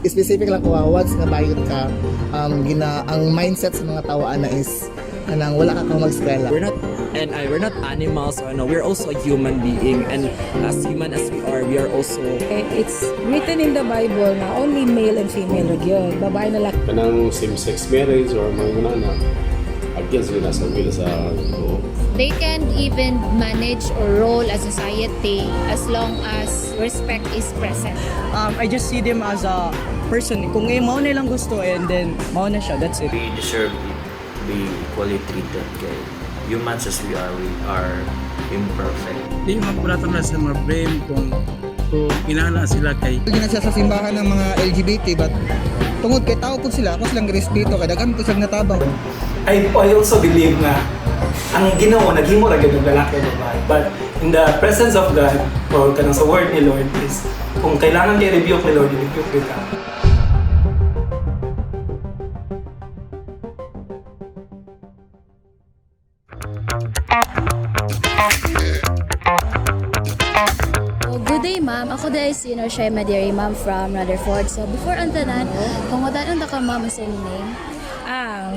specific lang ko once nga bayot ka, ang mindset sa mga tao ana is kanang wala ka mag-eskwela. We're not animals, or no, we're also a human being, and as human as we are also. It's written in the Bible na only male and female yun. Babae na lalaki. Kanang same-sex marriage or mga na against nila sa will sa buo. They can even manage or role as society as long as respect is present. I just see them as a person. Kung mao na lang gusto and then mao na siya, that's it. We deserve to be equally treated kay humans as we are imperfect. Di magpratang na sa mga blame kung inana sila kay Hindi na siya sa simbahan ng mga LGBT but tungod kay tao po sila, ako silang respeto kay daghan po silang natabang. I also believe na ang Ginoo naghimo ra gyud og lalaki ug babae. But in the presence of God or kanang sa word ni Lord is kung kailangan kay rebuke ni Lord, rebuke kita. Good day, ma'am. Ako dahil senior siya Madiri, ma'am, from Rutherford. So, before ang tanan, kung wadanon ka, ma'am, sa inyong name?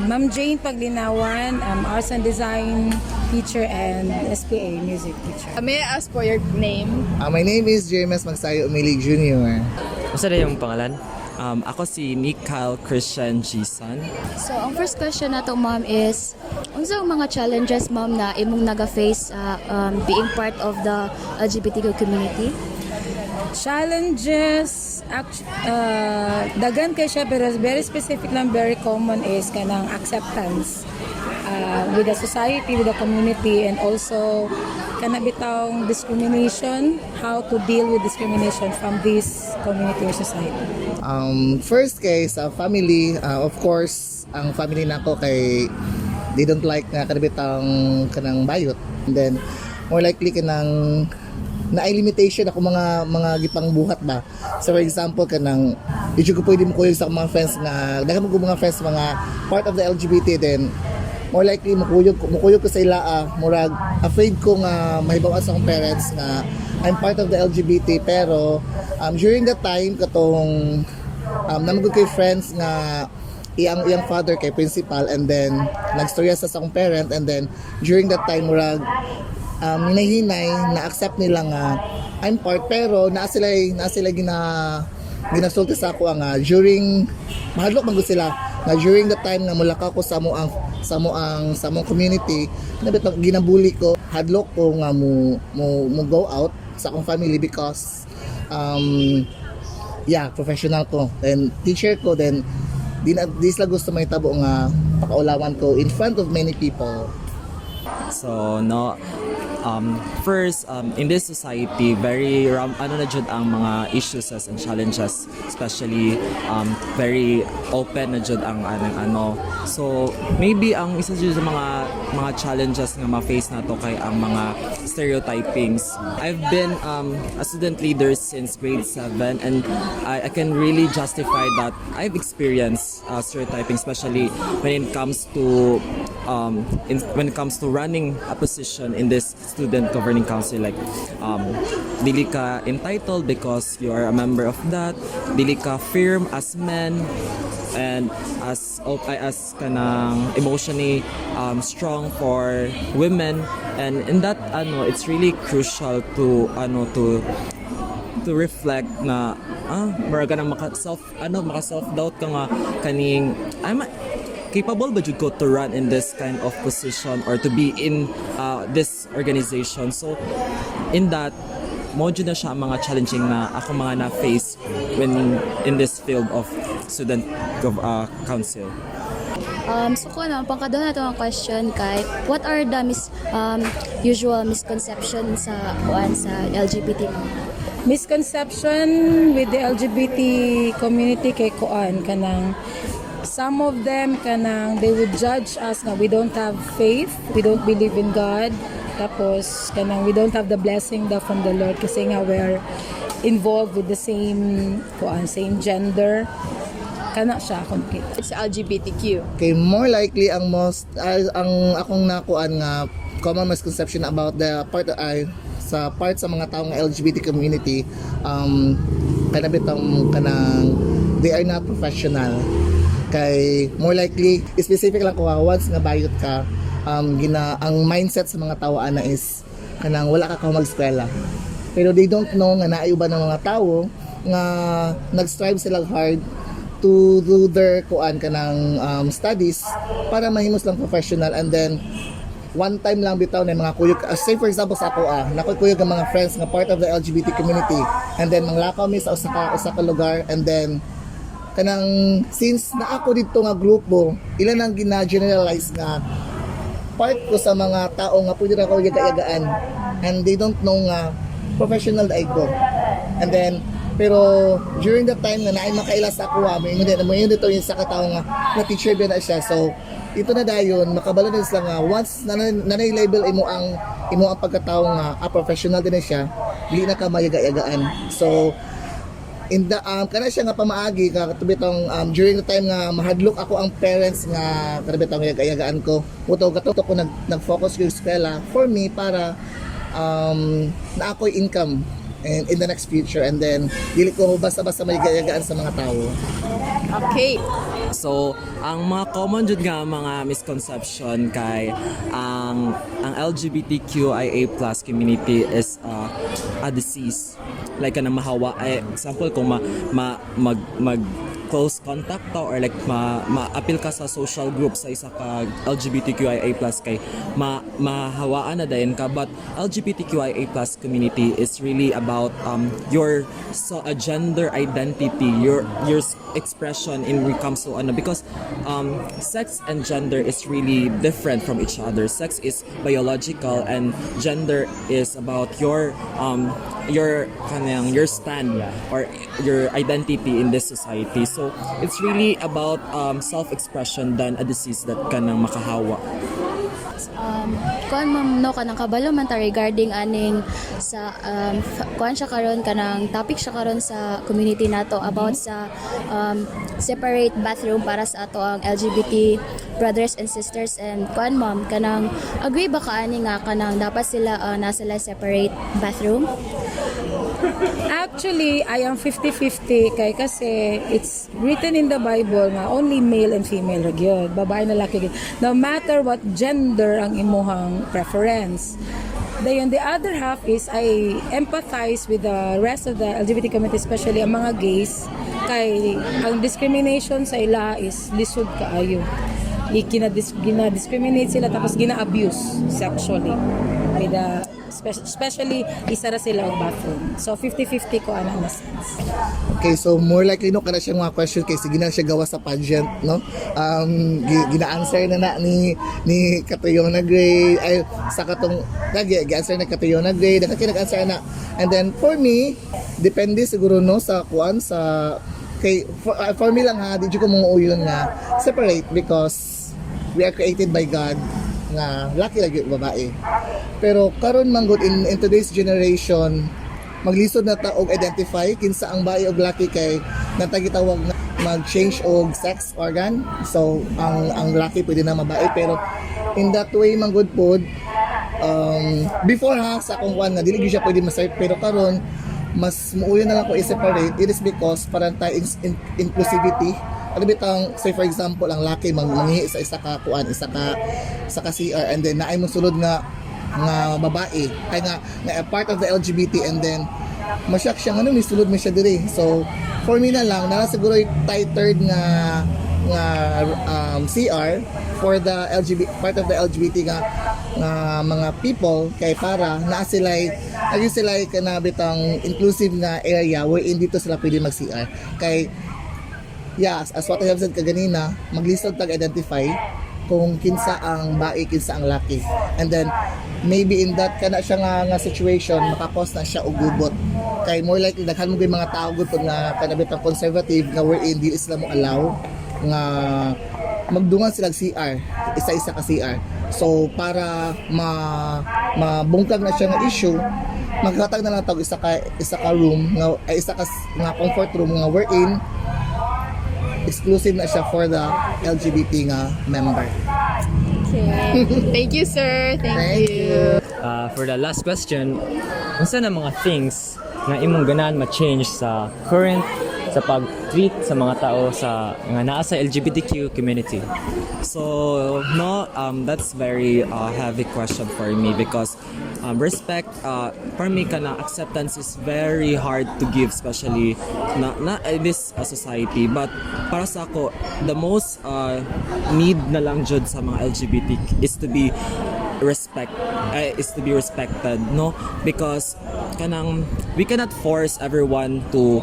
Ma'am Jane Paglinawan, Arts and Design teacher and SPA music teacher. May I ask for your name? My name is James Magsayo Umilig Jr. Basta na yung pangalan? Ako si Mikhail Christian Gisan. So, ang first question nato, ma'am, is unsa ang mga challenges, ma'am, na imong naga-face being part of the LGBTQ community? Challenges, dagan kay siya pero very specific lang, very common is kanang acceptance with the society, with the community, and also kanabitang discrimination, how to deal with discrimination from this community or society. First case, family, of course, ang family nako kay they don't like nga kanabitang kanang bayot. And then more likely kanang na ay limitation ako mga gipang buhat ba. So for example kanang di ko pwede mo kuyog sa mga friends nga daghan ko mga friends mga part of the LGBT, then more likely mukuyog ko sa ila murag afraid ko nga mahibaw sa akong parents nga I'm part of the LGBT, pero during that time katong namagod kay friends nga iyang father kay principal, and then nagstorya sa akong parent, and then during that time murag hinay-hinay na accept nila nga I'm part, pero naa sila ginasulti sa ako nga during mahadlok man gud sila na during the time nga mulaka ko sa moang community nabit ginabuli ko, hadlok ko nga mo go out sa akong family because professional ko and teacher ko, then di sila gusto may tabo nga pakaulawan ko in front of many people. So no, first in this society very ano na jud ang mga issues and challenges, especially very open na jud ang ano. So maybe ang isa jud sa mga challenges nga ma-face nato kay ang mga stereotypings. I've been a student leader since grade 7, and I can really justify that I've experienced stereotyping, especially when it comes to running a position in this student governing council. Like dili ka entitled because you are a member of that, dili ka firm as men, and as kanang emotionally strong for women, and in that it's really crucial to reflect na mara ka nang maka self doubt ka nga kaning I'm capable ba jud ko to run in this kind of position or to be in this organization. So in that mo jud na siya mga challenging na ako mga na-face when in this field of student council. So kung pangkaduha na itong question kay what are the usual misconceptions sa LGBT? Misconception with the LGBT community kay kuan kanang some of them kanang they would judge us na we don't have faith, we don't believe in God, tapos kanang we don't have the blessing from the Lord kasi nga we're involved with the same gender, kana siya complete. It's LGBTQ. Okay, more likely ang akong nakuan nga common misconception about the part sa mga taong LGBT community, kanabitang kanang they are not professional. Kay more likely, specific lang ko once nga bayot ka, ang mindset sa mga tao ana is kanang wala ka mag-eskwela. Pero they don't know nga naayuban ng mga tao nga nag-strive sila hard to do their kanang studies para mahimos lang professional, and then one time lang bitaw na mga kuyog, say for example sa ako nakukuyog ang mga friends nga part of the LGBT community, and then manglakaw mi sa usa ka lugar, and then kanang since na ako dito nga grupo, ilan ang gina-generalize nga part ko sa mga tao nga pwede na ako yaga-yagaan, and they don't know nga professional na ko. And then pero during the time nga naay makailas ako may dito yung sa katao nga na teacher ba na siya, so ito na dayon makabalo din sila nga once nanay-label imo ang pagkatao nga professional din na siya, dili na ka mayaga-yagaan. So in the kana siya nga pamaagi ka katubitong during the time nga mahadlok ako ang parents nga katubitong yaga-yagaan ko, muto katutok ko nag-focus ko sa eskwela for me para na ako'y income and in the next future, and then dili ko basta-basta mayagaan sa mga tao. Okay. So, ang mga common jud nga mga misconception kay ang LGBTQIA+ community is a disease. Like kanang mahawa, example kung mag close contact to or like ma-appeal ka sa social group sa isa ka LGBTQIA+ kay mahawaan na dayon ka, but LGBTQIA+ community is really about your gender identity, your expression in when it comes to because sex and gender is really different from each other. Sex is biological and gender is about your stand or your identity in this society. So it's really about self-expression than a disease that kanang makahawa. Kuan no kanang kabalo man ta regarding aning sa kuan siya karon kanang topic siya karon sa community nato about sa separate bathroom para sa ato ang LGBT brothers and sisters, and kuan ma'am kanang agree ba ka ani nga kanang dapat sila nasa separate bathroom? Actually, I am 50-50 kay kasi it's written in the Bible nga only male and female ra gyud, babae na lalaki gyud. No matter what gender ang imuhang preference. Then the other half is I empathize with the rest of the LGBT community, especially ang mga gays, kay ang discrimination sa ila is lisod kaayo. Gina-discriminate sila tapos gina-abuse sexually with the especially isa ra sila ang bathroom. So 50-50 ko ana na sense. Okay, so more likely no kana siya mga question kay sige na siya gawa sa pageant, no? Gina-answer na ni Katuyong na grade ay sa katong gi-answer na Katuyong na grade, nag-answer na. And then for me, depende siguro no sa kuan sa kay for me lang ha, di ko mong nga separate because we are created by God nga laki lagi babae. Pero karon manggod in today's generation, maglisod na ta og identify kinsa ang bae og laki kay natagitawag na mag-change og sex organ. So ang laki pwede na mabae, pero in that way manggod pod before ha sa akong one nga dili gyud siya pwede ma-separate, pero karon mas muuyo na lang ko i-separate. It is because parang tayo inclusivity. Ano bitang, say for example, ang laki manghihi sa isa ka CR, and then naay mo sulod nga babae ay nga part of the LGBT, and then masyak siya nga ni sulod mo siya diri. So for me na lang na siguro titled nga CR for the part of the LGBT nga mga people, kay para naa sila kana bitang inclusive nga area wherein dito sila pwede mag-CR. Kay yes, as what I have said kaganina, maglisod tag-identify kung kinsa ang bae, kinsa ang laki. And then, maybe in that kana siya nga situation, makakos na siya og gubot. Kay more likely, daghan mo mga tao gud nga kanabitang conservative nga wherein di sila mo allow nga magdungan sila CR, isa-isa ka CR. So, para mabungkag na siya nga issue, maghatag na lang tawag isa ka room, isa ka comfort room nga wherein exclusive na siya for the LGBT nga member. Okay. Thank you, sir. Thank you. For the last question, unsa na mga things nga imong ganahan ma-change sa current sa treat sa mga tao sa nga naa sa LGBTQ community? So no, that's very heavy question for me because respect for me kana acceptance is very hard to give, especially na in this society. But para sa ako, the most need na lang jud sa mga LGBT is to be respected, no, because kanang we cannot force everyone to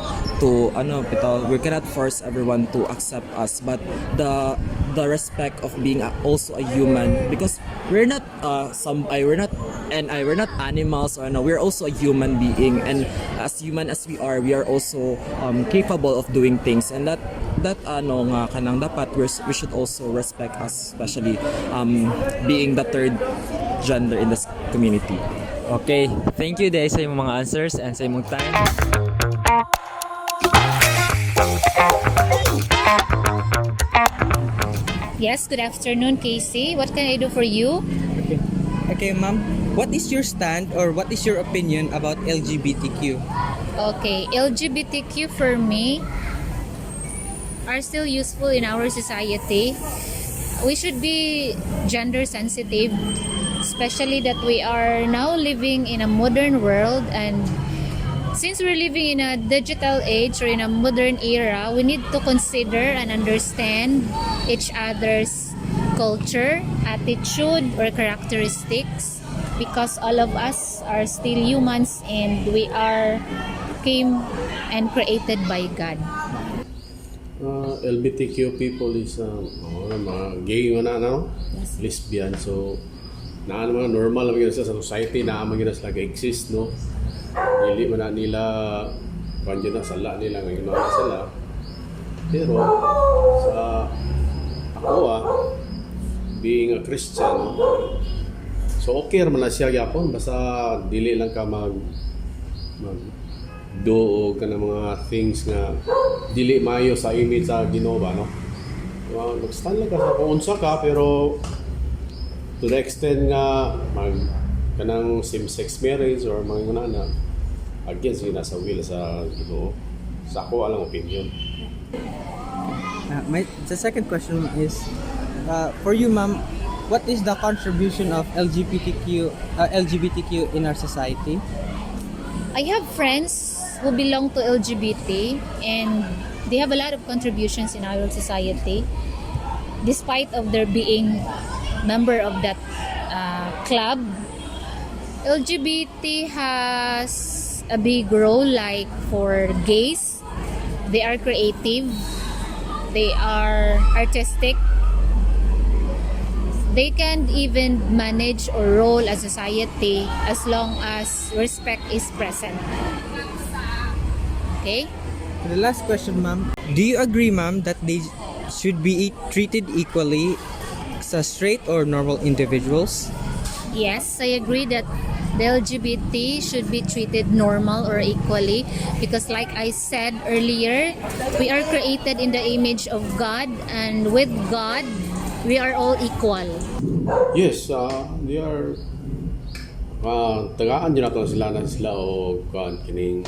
we cannot force everyone to accept us, but the respect of being also a human, because we're not we're not animals, or no, we're also a human being, and as human as we are also capable of doing things, and that nga kanang dapat we should also respect us, especially being the third gender in this community. Okay, thank you Day sa imong mga answers and sa imong time. Yes, good afternoon, Casey. What can I do for you? Okay, ma'am. What is your stand or what is your opinion about LGBTQ? Okay, LGBTQ for me are still useful in our society. We should be gender sensitive, especially that we are now living in a modern world, and since we're living in a digital age or in a modern era, we need to consider and understand each other's culture, attitude, or characteristics, because all of us are still humans and we are came and created by God. LGBTQ people is mga gay na no? Lesbian, so mga normal lang sa society na mga sila exist, no? Dili man na nila kanyo na sala nila ngayon na sila, pero sa ako being a Christian, so okay man na siya yapon, basta dili lang ka mag do ka ng mga things nga dili mayo sa image sa Ginoo ba, no? Mag-stand lang ka sa kung unsa ka, pero to the extent nga kanang same-sex marriage or mga na against yun sa will sa Ginoo, sa ako alang opinion. The second question is, for you, ma'am, what is the contribution of LGBTQ in our society? I have friends who belong to LGBT and they have a lot of contributions in our society, despite of their being member of that club. LGBT has a big role, like for gays. They are creative, they are artistic, they can even manage or role a society as long as respect is present. Okay? The last question, ma'am. Do you agree, ma'am, that they should be treated equally as straight or normal individuals? Yes, I agree that the LGBT should be treated normal or equally, because like I said earlier, we are created in the image of God, and with God, we are all equal. Yes, they are tagaan dyan nato sila o kining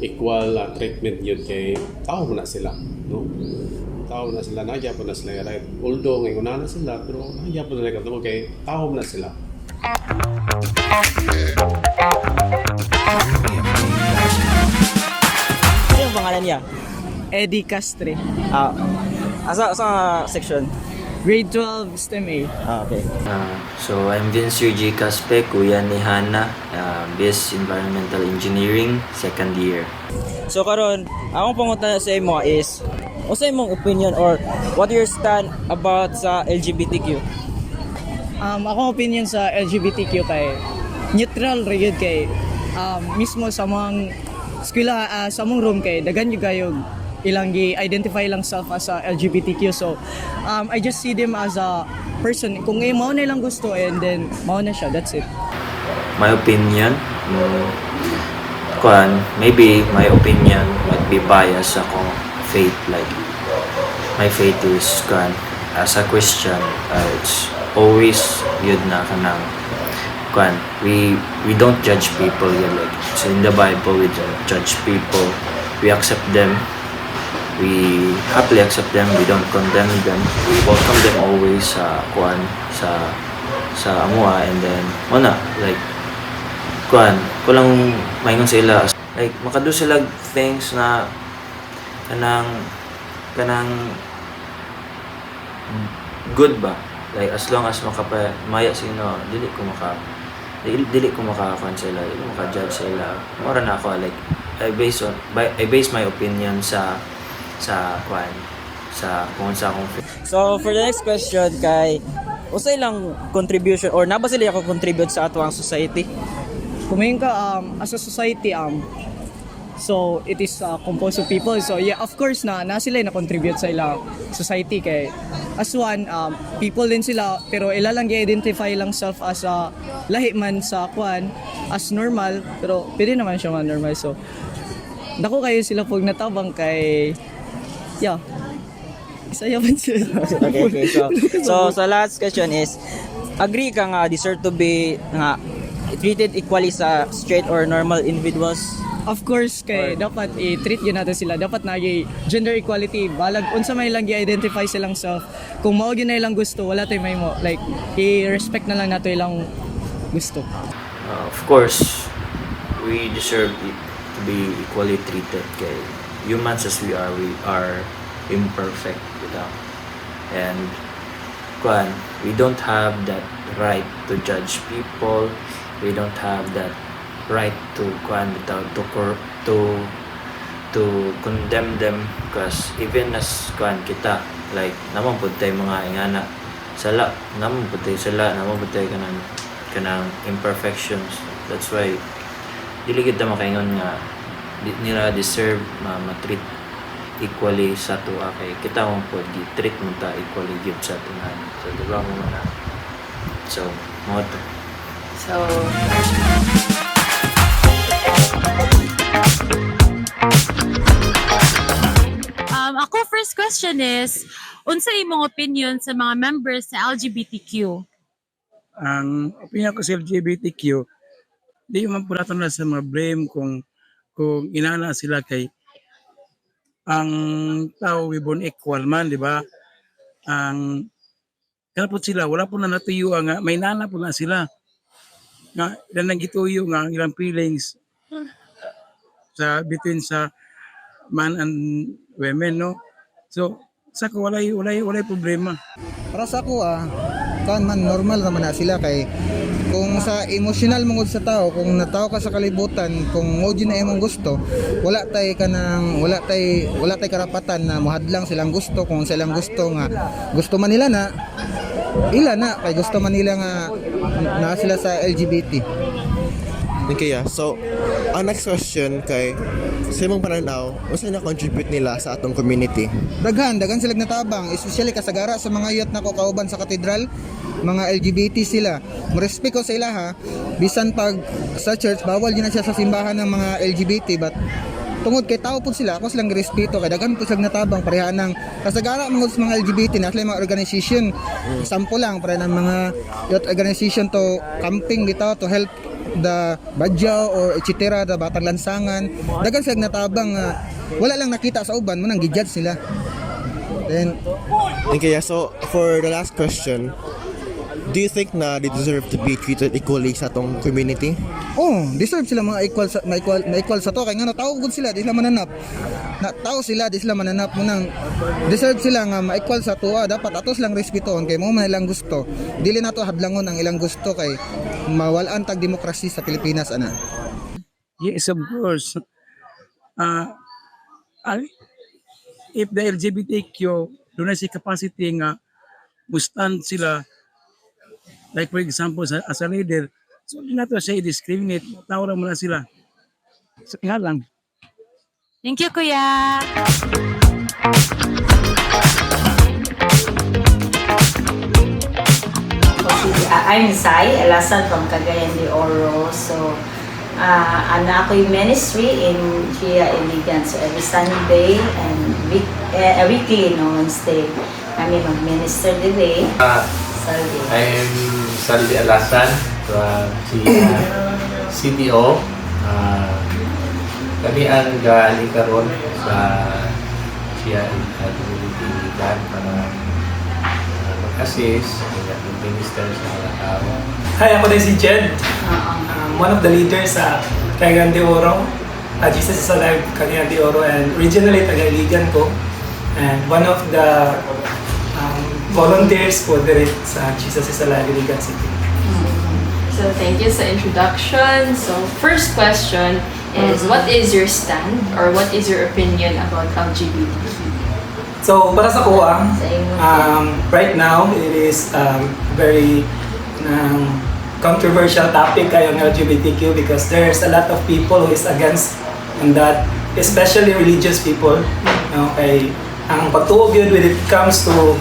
equal treatment yun kay tao mo na sila, no? Tao na sila, nagyapon na sila right, although ngayon na sila, pero nagyapon na sila kay tao mo na sila. Ano yung pangalan niya? Eddie Castre. Asa section? Grade 12 STEM A. Okay. So I'm Vince G. Caspe, kuya ni Hana, BS Environmental Engineering, second year. So karon, akong pangutan sa imo is, o sa imong opinion or what your stand about sa LGBTQ? Akong opinion sa LGBTQ kay neutral ra gyud kay mismo sa mga eskwela sa mong room kay dagan gyud kayog ilang gi-identify lang self as a LGBTQ, so I just see them as a person. Kung mao na lang gusto, and then mao na siya, that's it. My opinion, maybe my opinion might be biased ako faith, like my faith is as a Christian, it's always yun na kanang we don't judge people yun, like so in the Bible we don't judge people, we accept them we happily accept them, we don't condemn them, we welcome them always sa kuan sa amua, and then wala like kuan ko lang maingon sa ila like makado sila things na kanang good ba, like as long as makapamaya sino dili ko maka sila, dili ko maka-judge sila. Mora na ako like I base my opinion sa kwan sa kung sa akong So for the next question kay usay lang contribution or naba sila ako contribute sa ato ang society? Kumain ka as a society so it is composed of people, so yeah, of course na sila na contribute sa ilang society kay as one people din sila, pero ila lang i-identify lang self as lahi man sa kwan as normal, pero pwede naman siya man normal. So dako kayo sila pag natabang kay yeah isaya man sila. Okay. So last question is, agree ka nga deserve to be nga treated equally sa straight or normal individuals? Of course kay dapat i-treat yun natin sila, dapat na gender equality, balag unsa may lang i-identify silang self, kung mao gyud na ilang gusto wala tay may mo, like i-respect na lang nato ilang gusto. Of course we deserve to be equally treated kay humans as we are imperfect and we don't have that right to judge people, we don't have that right to to condemn them, because even as kita like namang pud tay mga ingana sala namang pud tay kanang imperfections. That's why dili kita makaingon nga nila deserve ma-treat equally sa tuwa kay kita mo pud gi-treat mo ta equally gyud sa tunan. So diba mo na so mo to. So ako first question is, unsa imong opinion sa mga members sa LGBTQ? Ang opinion ko sa LGBTQ, di man po natin na sa mga blame kung inana sila kay ang tao we born equal man, di ba? Ang kaya po sila, wala po na natuyo nga, may nana po na sila. Nga, ilan nang gituyo nga, ilang feelings sa between sa man and women, no? So, sa ko walay problema. Para sa ako kan man normal naman na sila kay kung sa emotional mongod sa tao, kung nataw ka sa kalibutan, kung mo na imong gusto, wala tay karapatan na mohadlang silang gusto. Kung silang gusto nga gusto man nila na ila na kay gusto man nila nga na sila sa LGBT. Okay, so ang next question kay sa imong pananaw, unsa na contribute nila sa atong community? Daghan sila natabang, especially kasagara sa mga youth nako kauban sa katedral, mga LGBT sila. Mo-respect ko sa ila ha. Bisan pag sa church bawal din na siya sa simbahan ng mga LGBT, but tungod kay tao pud sila, ako silang respeto kay daghan pud silang natabang pareha ng kasagara mga mga LGBT na sila mga organization. Sample lang para ng mga youth organization to camping bitaw to help the badyaw or etc. the batang lansangan. Daghan silang natabang wala lang nakita sa uban mo nang gi-judge sila. Then okay, so for the last question, do you think na they deserve to be treated equally sa atong community? Oh, deserve sila mga equal sa to kay nga tao gud sila, di sila mananap. Na tao sila, di sila mananap mo nang deserve sila nga ma-equal sa tuwa. Dapat atos lang respetuhon kay mo man ilang gusto. Dili nato hadlangon ang ilang gusto kay mawalan tag demokrasya sa Pilipinas ana. Yes, of course. If the LGBTQ doon na si capacity nga mustand sila, like for example as a leader, so di nato siya i-discriminate, tao lang muna sila. So nga lang. Thank you, Kuya! I'm Sai Elasan from Cagayan de Oro. So, ana ako yung ministry in Gia Iligan. So, every Sunday and weekly, no, Wednesday, kami mag-minister today. I'm Saldi Elasan from CDO. Kami ang galing karon sa siya at iligan para mag-assist, mag-minister sa mga tao. Hi, ako din si Jed. One of the leaders sa Cagayan de Oro. Jesus is Alive, Cagayan de Oro, and originally taga-Iligan ko. And one of the volunteers po direct sa Jesus is Alive, Iligan City. So thank you sa introduction. So first question is, what is your stand or what is your opinion about LGBTQ? So para sa kuha, right now it is very controversial topic kayong LGBTQ because there's a lot of people who is against on that, especially religious people. Okay, ang pagtuog yun when it comes to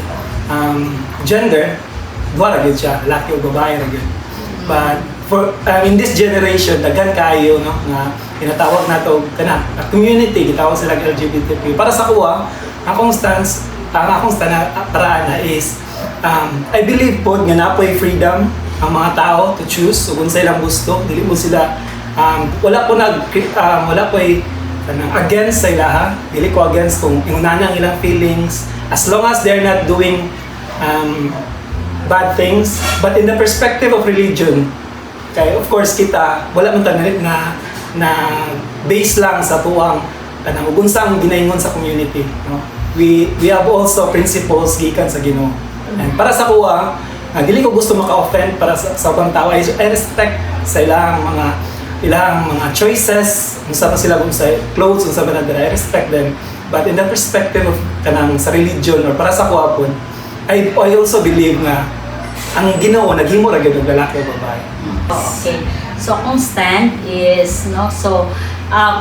gender, duha ra gyud siya, lalaki o babae ra gyud. But for in this generation, daghan kayo no nga tinatawag nato kana community, gitawag sila LGBTQ. Para sa kuha, akong stance, paraan na is I believe po nga napoy freedom ang mga tao to choose kung sila gusto. Dili mo sila wala po against sa ilaha. Dili ko against kung inuna ang ilang feelings as long as they're not doing bad things. But in the perspective of religion, kay of course kita wala man tanit na base lang sa tuwang kanang unsang ginaingon sa community, no? We have also principles gikan sa Ginoo. And para sa kuha, dili ko gusto maka-offend para sa ubang tao. I respect sa ilang mga choices, unsa pa sila kung sa clothes, unsa ba na I respect them. But in the perspective of kanang sa religion or para sa kuha po, I also believe nga ang Ginoo naghimo ra gyud og lalaki o babae. Okay. So akong stand is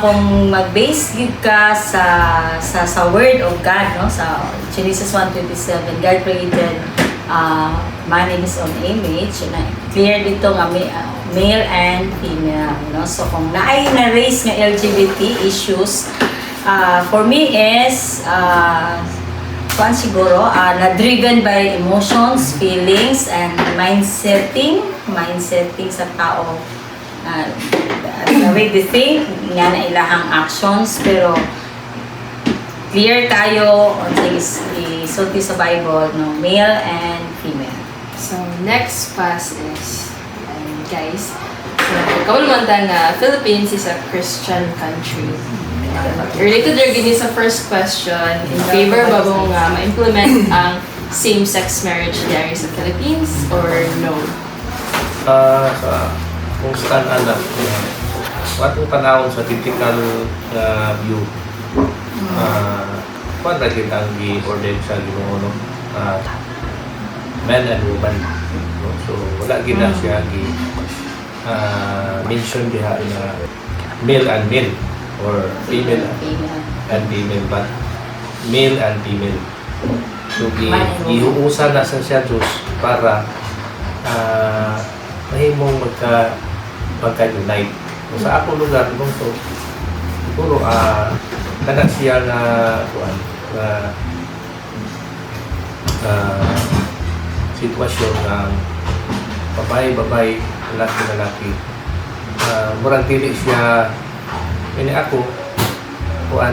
kung mag-base gid ka sa word of God, no, sa Genesis 1:27, God created man in his own image, na clear dito nga male and female, no. So kung naay na raise nga LGBT issues, for me is siguro na driven by emotions, feelings, and mindsetting sa tao. The way they think nga na ilahang actions, pero clear tayo on isulti sa Bible, no, male and female. So next pass is, guys, so kaulman nga Philippines is a Christian country. Related ra gini sa first question, in favor ba mo nga ma-implement ang same-sex marriage diary sa Philippines or no? Kung saan anak, watong panahon sa typical view, kung rin ang i-order sa Ginoo, no? Men and woman. No? So, wala gina siya mention diha na male and male or female and female, but male and female. So, ihuusa na sa siya Diyos para mahimong magka-unite. So, sa akong lugar, so, siguro, kanak siya na sitwasyon ng babae, lalaki. Murang tili siya, ini ako kuan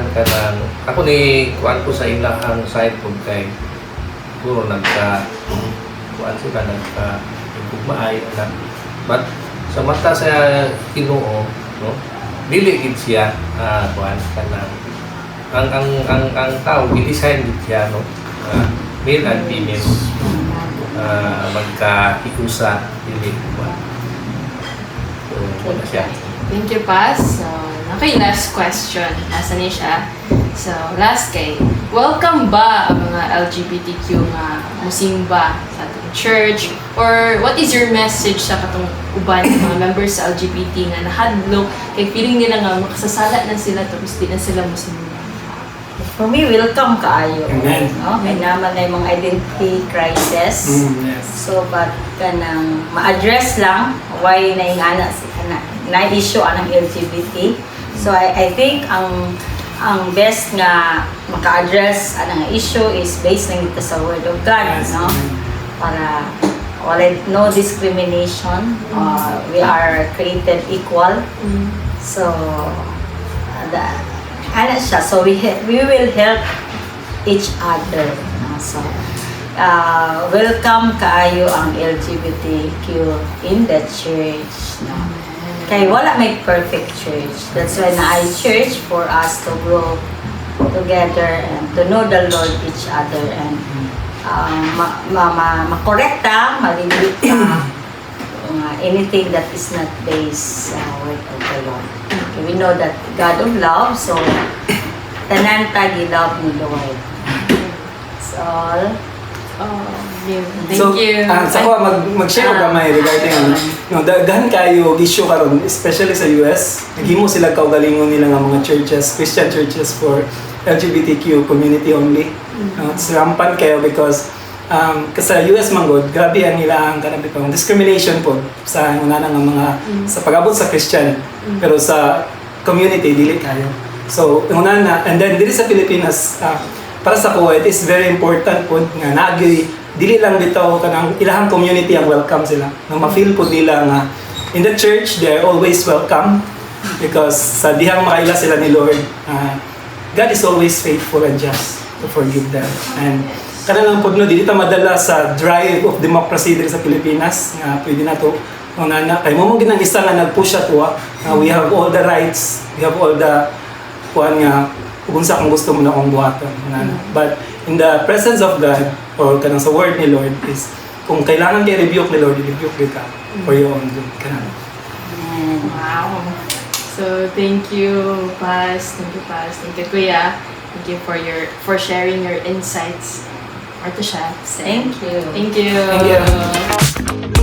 ko sa ilahang side kung kay siguro sila nagka-igugmaay, but sa mata sa Ginoo, no, dili gid siya ang tao gi-design gid siya, no, male and female magka-ikusa dili so wala siya. Thank you, Paz. So, last question. Nasa ni siya? So, last kay, welcome ba ang mga LGBTQ nga musimba sa atong church? Or what is your message sa katong uban mga members sa LGBT nga nahadlok kay feeling nila nga makasasala na sila tapos di na sila musimba? For me, welcome kaayo. Amen. No? Kaya naman na yung mga identity crisis. Yes. So, but kanang ma-address lang why na issue anang LGBT. So, I think ang best nga maka-address anang issue is based lang ito sa Word of God, yes, no? Para no discrimination. We are created equal. So, siya. So we will help each other. So, welcome kaayo ang LGBTQ in the church. No? Kaya wala may perfect church. That's why na church for us to grow together and to know the Lord each other and makorekta, malilit anything that is not based sa word of the Lord. Okay, we know that God of love, so tanan ta gilove ni Lord. That's all. Thank you. Sa ko mag-share ka may regarding daghan kayo issue karon, especially sa US. Naghimo sila kaugalingon nila nga mga churches, Christian churches for LGBTQ community only. It's rampant kayo because sa US manggod, grabe ang ilang kanang discrimination po sa nga mga sa pag-abot sa Christian, pero sa community dili kayo. So and then dili sa Pilipinas, para sa ko it is very important po nga naagi dili lang bitaw kanang ilahang community ang welcome sila. Nga ma-feel po nila nga in the church they are always welcome because sa dihang makaila sila ni Lord, God is always faithful and just to forgive them. And kanang pud no dili ta madala sa drive of democracy diri sa Pilipinas nga pwede na to nana kay mo ginang isa nga nag-push ato we have all the rights, we have all the kuan nga kung sa kung gusto mo na kung buhaton. But in the presence of God, or kanang sa word ni Lord is, kung kailangan kayo rebuke ni Lord, rebuke ka for your own good. Wow. So, thank you, Paz. Thank you, Paz. Thank you, Kuya. Thank you for sharing your insights. Thank you. Thank you. Thank you. Thank you.